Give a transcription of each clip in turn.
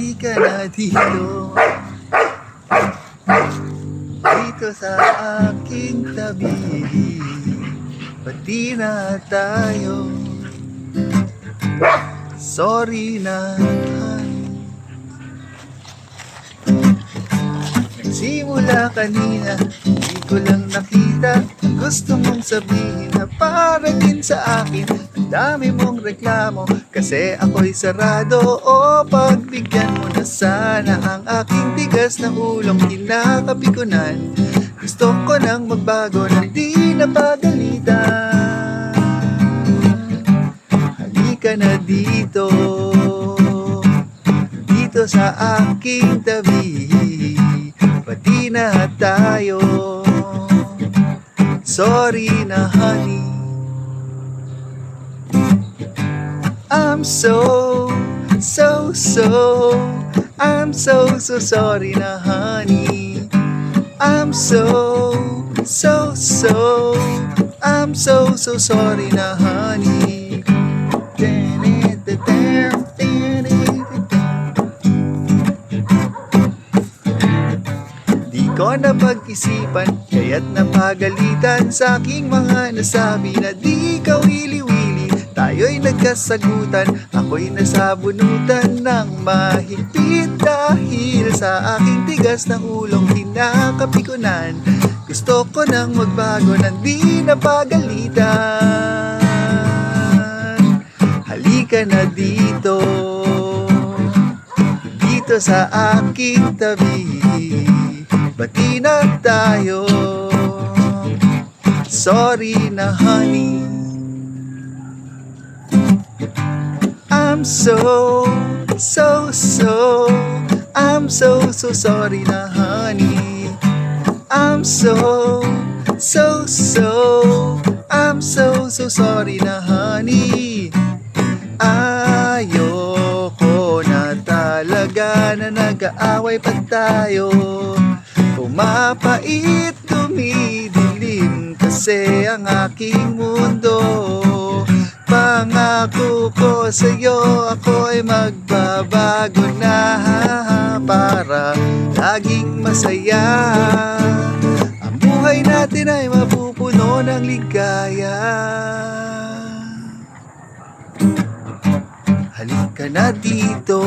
Halika na dito, dito sa aking tabi. Pati na tayo. Sorry na, honey. Nagsimula kanina, hindi ko lang nakita ang gusto mong sabihin na para din sa akin. Ang dami mong reklamo kasi ako'y sarado. O pagbigyan mo na sana ang aking tigas na ulong kinakapikunan. Gusto ko nang magbago nang di napagalitan. Halika na dito, dito sa aking tabi. Pati na tayo. Sorry na, honey. I'm so I'm so sorry na, honey. I'm so I'm so sorry na, honey. Di ko na pag-isipan, kaya't napagalitan sa aking mga nasabi na di ka wili-wili. Tayo'y nagkasagutan, ako'y nasabunutan ng mahigpit dahil sa aking tigas ng ulong kinakapikunan. Gusto ko nang magbago nang di napagalitan. Halika na dito, dito sa aking tabi. Pati na tayo. Sorry na, honey. I'm I'm so sorry na, honey. I'm I'm so sorry na, honey. Ayoko na talaga na nag-aaway pa tayo. Pumapait, dumidilim kasi ang aking mundo. Pangako ko sa'yo, ako'y magbabago na para laging masaya. Ang buhay natin ay mapupuno ng ligaya. Halika na dito,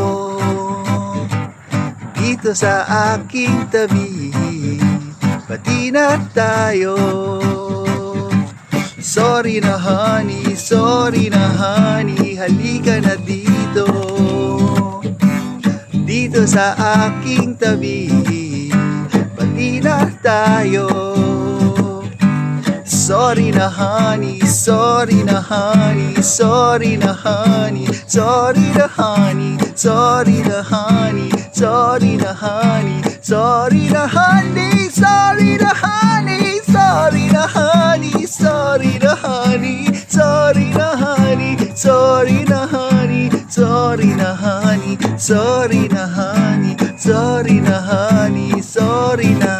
dito sa aking tabi. Pati na tayo. Sorry na, honey, sorry na, honey. Halika na dito, dito sa aking tabi. Pati na tayo. Sorry na, honey, sorry na, honey, sorry na, honey, sorry na, honey, sorry na, honey, sorry na, honey, sorry na, honey, sorry na, honey, sorry na, honey, sorry na, honey, sorry na, honey, sorry na, honey, sorry na, honey, sorry na, honey, sorry na, honey, sorry na.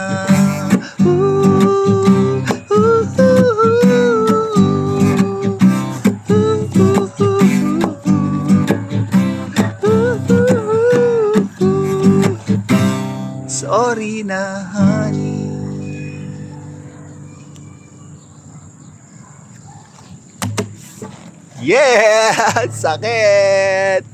Sorry na, honey. Yeah! Sakit!